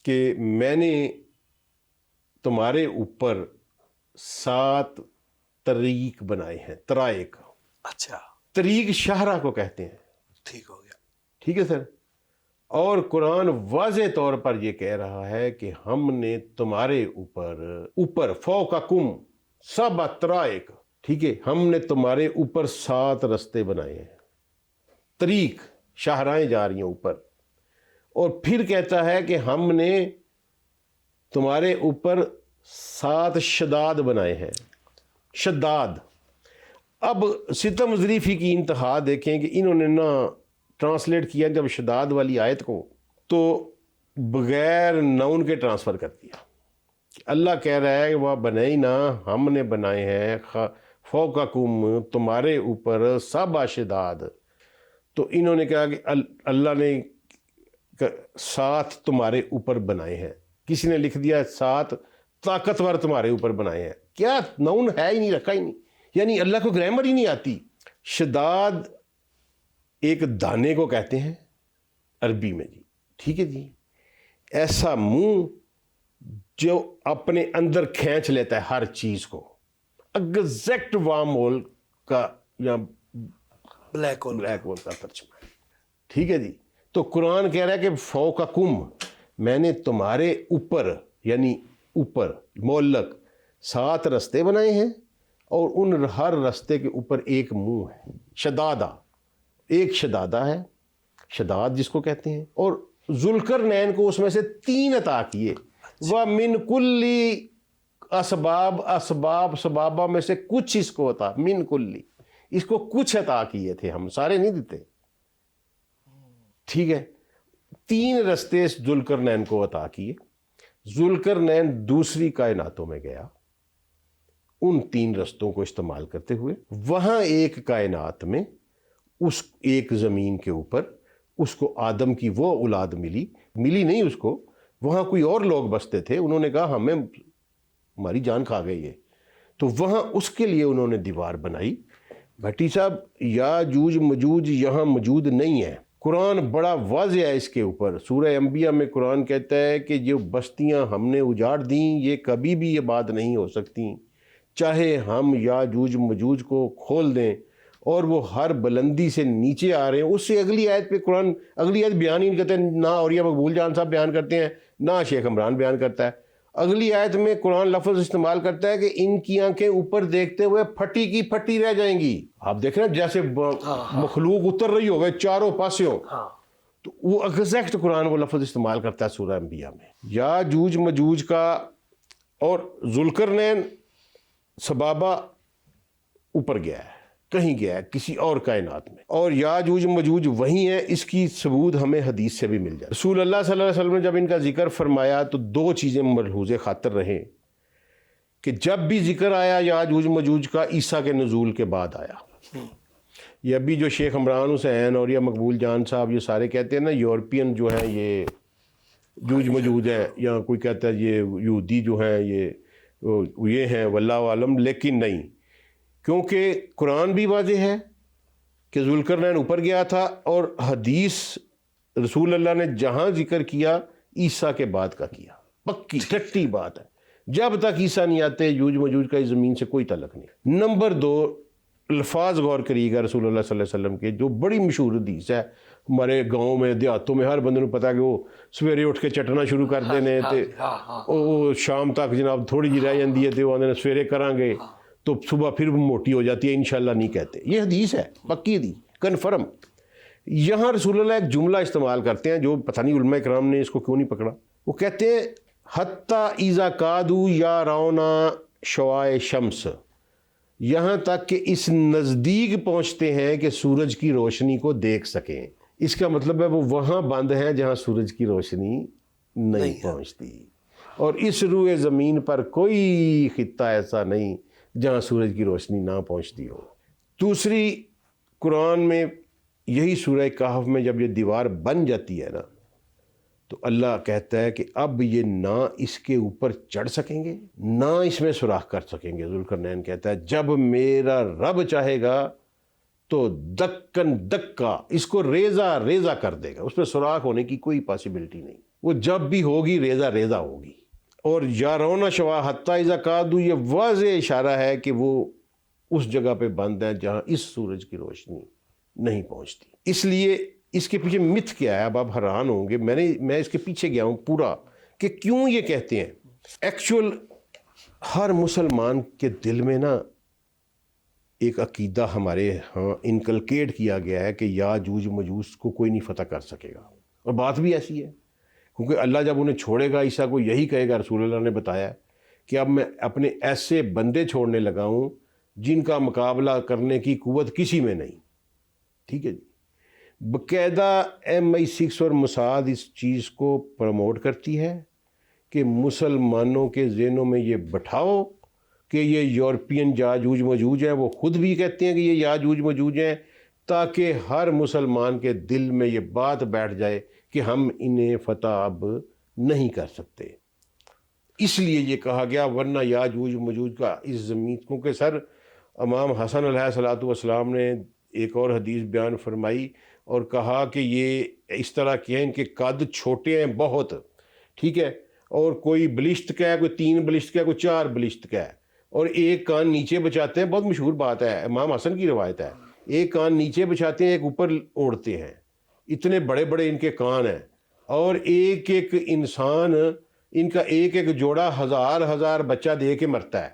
کہ میں نے تمہارے اوپر 7 طریق بنائے ہیں، طرائق۔ اچھا، طریق شاہراہ کو کہتے ہیں، ٹھیک ہو گیا۔ ٹھیک ہے سر۔ اور قرآن واضح طور پر یہ کہہ رہا ہے کہ ہم نے تمہارے اوپر فوقکم 7 طرائق، ٹھیک ہے، ہم نے تمہارے اوپر 7 رستے بنائے ہیں، طریق، شاہراہیں جا رہی ہیں اوپر۔ اور پھر کہتا ہے کہ ہم نے تمہارے اوپر 7 شداد بنائے ہیں، شداد۔ اب ستم ظریفی کی انتہا دیکھیں کہ انہوں نے نہ ٹرانسلیٹ کیا جب شداد والی آیت کو، تو بغیر نون کے ٹرانسفر کر دیا۔ اللہ کہہ رہا ہے کہ وہ بنائی نہ، ہم نے بنائے ہیں فوقکم، تمہارے اوپر 7 شداد۔ تو انہوں نے کہا کہ اللہ نے 7 تمہارے اوپر بنائے ہیں، کسی نے لکھ دیا 7 طاقتور تمہارے اوپر بنائے ہیں۔ کیا نون ہے ہی نہیں، رکھا ہی نہیں، یعنی اللہ کو گرامر ہی نہیں آتی۔ شداد ایک دانے کو کہتے ہیں عربی میں، جی ٹھیک ہے جی، ایسا منہ جو اپنے اندر کھینچ لیتا ہے ہر چیز کو، ایگزیکٹ وارم ہول کا یا بلیک ہول کا ترجمہ ہے، ٹھیک ہے جی۔ تو قرآن کہہ رہا ہے کہ فوقکم، میں نے تمہارے اوپر، یعنی اوپر معلق 7 رستے بنائے ہیں، اور ان ہر رستے کے اوپر ایک منہ ہے، شدادہ، ایک شدادہ ہے، شداد جس کو کہتے ہیں۔ اور ذوالقرنین کو اس میں سے 3 عطا کیے، وَمِن کُلِّ اسبابہ میں سے کچھ اس کو عطا، من کلی، اس کو کچھ عطا کیے تھے، ہم سارے نہیں دیتے، ٹھیک ہے۔ 3 رستے ذوالقرنین کو عطا کیے۔ ذوالقرنین دوسری کائناتوں میں گیا ان 3 رستوں کو استعمال کرتے ہوئے، وہاں ایک کائنات میں، اس ایک زمین کے اوپر اس کو آدم کی وہ اولاد ملی نہیں اس کو، وہاں کوئی اور لوگ بستے تھے، انہوں نے کہا ہمیں ہماری جان کھا گئی ہے، تو وہاں اس کے لیے انہوں نے دیوار بنائی۔ بھٹی صاحب، یاجوج مجوج یہاں موجود نہیں ہے، قرآن بڑا واضح ہے اس کے اوپر۔ سورہ انبیاء میں قرآن کہتا ہے کہ جو بستیاں ہم نے اجاڑ دیں، یہ کبھی بھی یہ بات نہیں ہو سکتی، چاہے ہم یاجوج مجوج کو کھول دیں اور وہ ہر بلندی سے نیچے آ رہے ہیں۔ اس سے اگلی آیت پہ قرآن، اگلی آیت بیان ہی نہیں کرتے، نہ اولیاء مقبول جان صاحب بیان کرتے ہیں، نہ شیخ عمران بیان کرتا ہے۔ اگلی آیت میں قرآن لفظ استعمال کرتا ہے کہ ان کی آنکھیں اوپر دیکھتے ہوئے پھٹی کی پھٹی رہ جائیں گی۔ آپ دیکھ رہے ہیں جیسے مخلوق اتر رہی ہوگی چاروں پاسوں، تو وہ ایگزیکٹ قرآن وہ لفظ استعمال کرتا ہے سورہ انبیاء میں۔ یاجوج مجوج کا، اور ذوالقرنین سبابہ اوپر گیا ہے، کہیں گیا ہے کسی اور کائنات میں، اور یاجوج مجوج وہی ہیں، اس کی ثبوت ہمیں حدیث سے بھی مل جائے۔ رسول اللہ صلی اللہ علیہ وسلم نے جب ان کا ذکر فرمایا تو 2 چیزیں ملحوظ خاطر رہیں کہ جب بھی ذکر آیا یاجوج مجوج کا، عیسیٰ کے نزول کے بعد آیا۔ یہ ابھی جو شیخ عمران حسین اور یا مقبول جان صاحب یہ سارے کہتے ہیں نا یورپین جو ہیں یہ جوج مجوج ہیں، یا کوئی کہتا ہے یہ یہودی جو ہیں یہ ہیں، واللہ عالم، لیکن نہیں، کیونکہ قرآن بھی واضح ہے کہ ذوالقرنین اوپر گیا تھا، اور حدیث رسول اللہ نے جہاں ذکر کیا عیسیٰ کے بعد کا کیا، پکی ٹھٹی بات ہے، جب تک عیسیٰ نہیں آتے یوج مجوج کا اس زمین سے کوئی تعلق نہیں۔ نمبر 2، الفاظ غور کریے گا رسول اللہ صلی اللہ علیہ وسلم کے، جو بڑی مشہور حدیث ہے، ہمارے گاؤں میں دیہاتوں میں ہر بندے کو پتا کہ وہ سویرے اٹھ کے چٹنا شروع کر دینے تے وہ شام تک جناب تھوڑی جی رہ جاندی ہے تے وہ آندے سویرے کریں گے تو صبح پھر موٹی ہو جاتی ہے، انشاءاللہ نہیں کہتے، یہ حدیث ہے، پکی حدیث، کنفرم۔ یہاں رسول اللہ ایک جملہ استعمال کرتے ہیں جو پتہ نہیں علماء کرام نے اس کو کیوں نہیں پکڑا، وہ کہتے ہیں حتیٰ اذا کادو یا رونا شعاع شمس، یہاں تک کہ اس نزدیک پہنچتے ہیں کہ سورج کی روشنی کو دیکھ سکیں۔ اس کا مطلب ہے وہ وہاں بند ہیں جہاں سورج کی روشنی نہیں پہنچتی، اور اس روئے زمین پر کوئی خطہ ایسا نہیں جہاں سورج کی روشنی نہ پہنچتی ہو۔ دوسری، قرآن میں یہی سورہ کہف میں جب یہ دیوار بن جاتی ہے نا، تو اللہ کہتا ہے کہ اب یہ نہ اس کے اوپر چڑھ سکیں گے نہ اس میں سوراخ کر سکیں گے۔ ذوالقرنین کہتا ہے جب میرا رب چاہے گا تو دکن دکا اس کو ریزہ ریزہ کر دے گا، اس میں سوراخ ہونے کی کوئی پاسبلٹی نہیں۔ وہ جب بھی ہوگی ریزہ ریزہ ہوگی. اور یارون شوا حتی اذا کادوا یہ واضح اشارہ ہے کہ وہ اس جگہ پہ بند ہیں جہاں اس سورج کی روشنی نہیں پہنچتی. اس لیے اس کے پیچھے متھ کیا ہے اب آپ حیران ہوں گے. میں اس کے پیچھے گیا ہوں پورا کہ کیوں یہ کہتے ہیں. ایکچول ہر مسلمان کے دل میں نا ایک عقیدہ ہمارے ہاں انکلکیٹ کیا گیا ہے کہ یاجوج مجوج کو کوئی نہیں فتح کر سکے گا. اور بات بھی ایسی ہے کیونکہ اللہ جب انہیں چھوڑے گا عیسیٰ کو یہی کہے گا. رسول اللہ نے بتایا کہ اب میں اپنے ایسے بندے چھوڑنے لگا ہوں جن کا مقابلہ کرنے کی قوت کسی میں نہیں. ٹھیک ہے جی. باقاعدہ MI6 اور موساد اس چیز کو پروموٹ کرتی ہے کہ مسلمانوں کے ذہنوں میں یہ بٹھاؤ کہ یہ یورپین یاجوج مجوج ہیں. وہ خود بھی کہتے ہیں کہ یہ یاجوج مجوج ہیں تاکہ ہر مسلمان کے دل میں یہ بات بیٹھ جائے کہ ہم انہیں فتح اب نہیں کر سکتے. اس لیے یہ کہا گیا ورنہ یاجوج مجوج کا اس زمین کیونکہ سر امام حسن علیہ الصلوۃ والسلام نے ایک اور حدیث بیان فرمائی اور کہا کہ یہ اس طرح کے ہیں ان کے قد چھوٹے ہیں بہت. ٹھیک ہے. اور کوئی بلشت کا ہے, کوئی 3 بلشت کا ہے, کوئی 4 بلشت کا ہے, اور ایک کان نیچے بچاتے ہیں. بہت مشہور بات ہے, امام حسن کی روایت ہے. ایک کان نیچے بچاتے ہیں, ایک اوپر اوڑھتے ہیں. اتنے بڑے بڑے ان کے کان ہیں. اور ایک ایک انسان ان کا ایک ایک جوڑا ہزار بچہ دے کے مرتا ہے.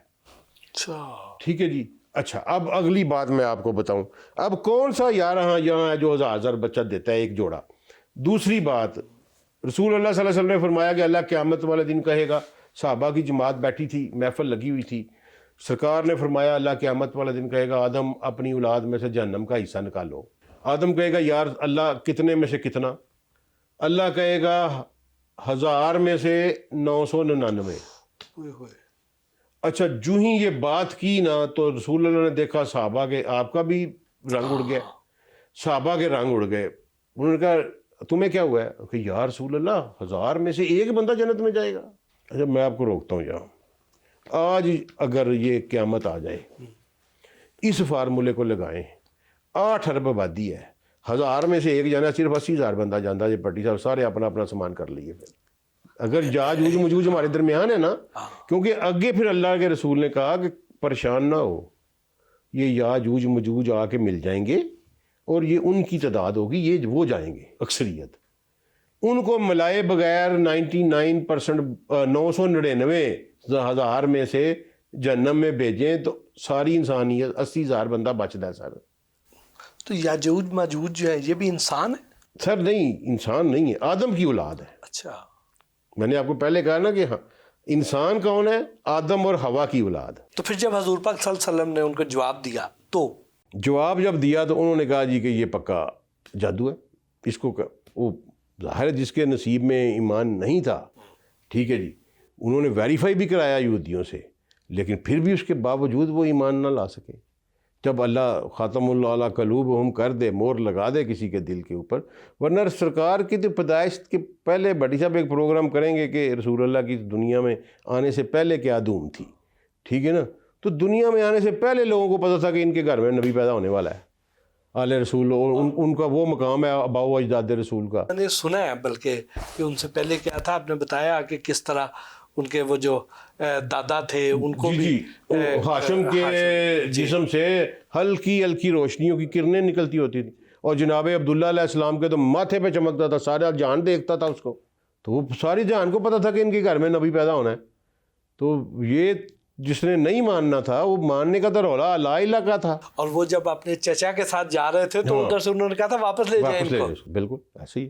اچھا ٹھیک ہے جی. اچھا اب اگلی بات میں آپ کو بتاؤں. اب کون سا یہاں ہے جو ہزار بچہ دیتا ہے ایک جوڑا. دوسری بات رسول اللہ صلی اللہ علیہ وسلم نے فرمایا کہ اللہ قیامت والے دن کہے گا. صحابہ کی جماعت بیٹھی تھی, محفل لگی ہوئی تھی. سرکار نے فرمایا اللہ قیامت والے دن کہے گا آدم اپنی اولاد میں سے جہنم کا حصہ نکالو. آدم کہے گا یار اللہ کتنے میں سے کتنا؟ اللہ کہے گا 1000 میں سے 999. اچھا جو ہی یہ بات کی نا تو رسول اللہ نے دیکھا صحابہ کے آپ کا بھی رنگ اڑ گیا. صحابہ کے رنگ اڑ گئے. انہوں نے کہا تمہیں کیا ہوا ہے کہ یا رسول اللہ 1000 میں سے ایک بندہ جنت میں جائے گا. اچھا میں آپ کو روکتا ہوں یہاں. آج اگر یہ قیامت آ جائے اس فارمولے کو لگائیں 8 ارب آبادی ہے, 1000 میں سے ایک جانا صرف 80,000 بندہ جانا. یہ پٹی صاحب سارے اپنا اپنا سامان کر لیے. پھر اگر یاجوج مجوج ہمارے درمیان ہے نا, کیونکہ آگے پھر اللہ کے رسول نے کہا کہ پریشان نہ ہو, یہ یاجوج مجوج آ کے مل جائیں گے اور یہ ان کی تعداد ہوگی, یہ وہ جائیں گے اکثریت. ان کو ملائے بغیر 99% 999 1000 میں سے جہنم میں بھیجیں تو ساری انسانیت 80,000 بندہ بچتا ہے سر. تو یاجوج ماجوج جو ہے یہ بھی انسان ہے سر؟ نہیں انسان نہیں ہے, آدم کی اولاد ہے. اچھا میں نے آپ کو پہلے کہا نا کہ ہاں انسان کون ہے؟ آدم اور حوا کی اولاد. تو پھر جب حضور پاک صلی اللہ علیہ وسلم نے ان کو جواب دیا تو جواب جب دیا تو انہوں نے کہا جی کہ یہ پکا جادو ہے. اس کو وہ ظاہر ہے جس کے نصیب میں ایمان نہیں تھا. ٹھیک ہے جی. انہوں نے ویریفائی بھی کرایا یہودیوں سے, لیکن پھر بھی اس کے باوجود وہ ایمان نہ لا سکے. جب اللہ خاتم اللہ علی قلوبہم کر دے, مور لگا دے کسی کے دل کے اوپر. ورنہ سرکار کی تو پیدائش کے پہلے بھٹی صاحب ایک پروگرام کریں گے کہ رسول اللہ کی دنیا میں آنے سے پہلے کیا دھوم تھی. ٹھیک ہے نا. تو دنیا میں آنے سے پہلے لوگوں کو پتہ تھا کہ ان کے گھر میں نبی پیدا ہونے والا ہے, آل رسول, اور ان کا وہ مقام ہے آباء و اجداد رسول کا. میں نے سنا ہے بلکہ کہ ان سے پہلے کیا تھا, آپ نے بتایا کہ کس طرح ان کے وہ جو دادا تھے ان کو بھی ہاشم کے جسم سے ہلکی ہلکی روشنیوں کی کرنیں نکلتی ہوتی تھی, اور جناب عبداللہ علیہ السلام کے تو ماتھے پہ چمکتا تھا, سارا جہان دیکھتا تھا اس کو. تو وہ ساری جہان کو پتہ تھا کہ ان کے گھر میں نبی پیدا ہونا ہے. تو یہ جس نے نہیں ماننا تھا وہ ماننے کا تو رولا لا الہ کا تھا. اور وہ جب اپنے چچا کے ساتھ جا رہے تھے تو ادھر سے انہوں نے کہا تھا واپس لے جائیں ان کو. بالکل ایسے ہی.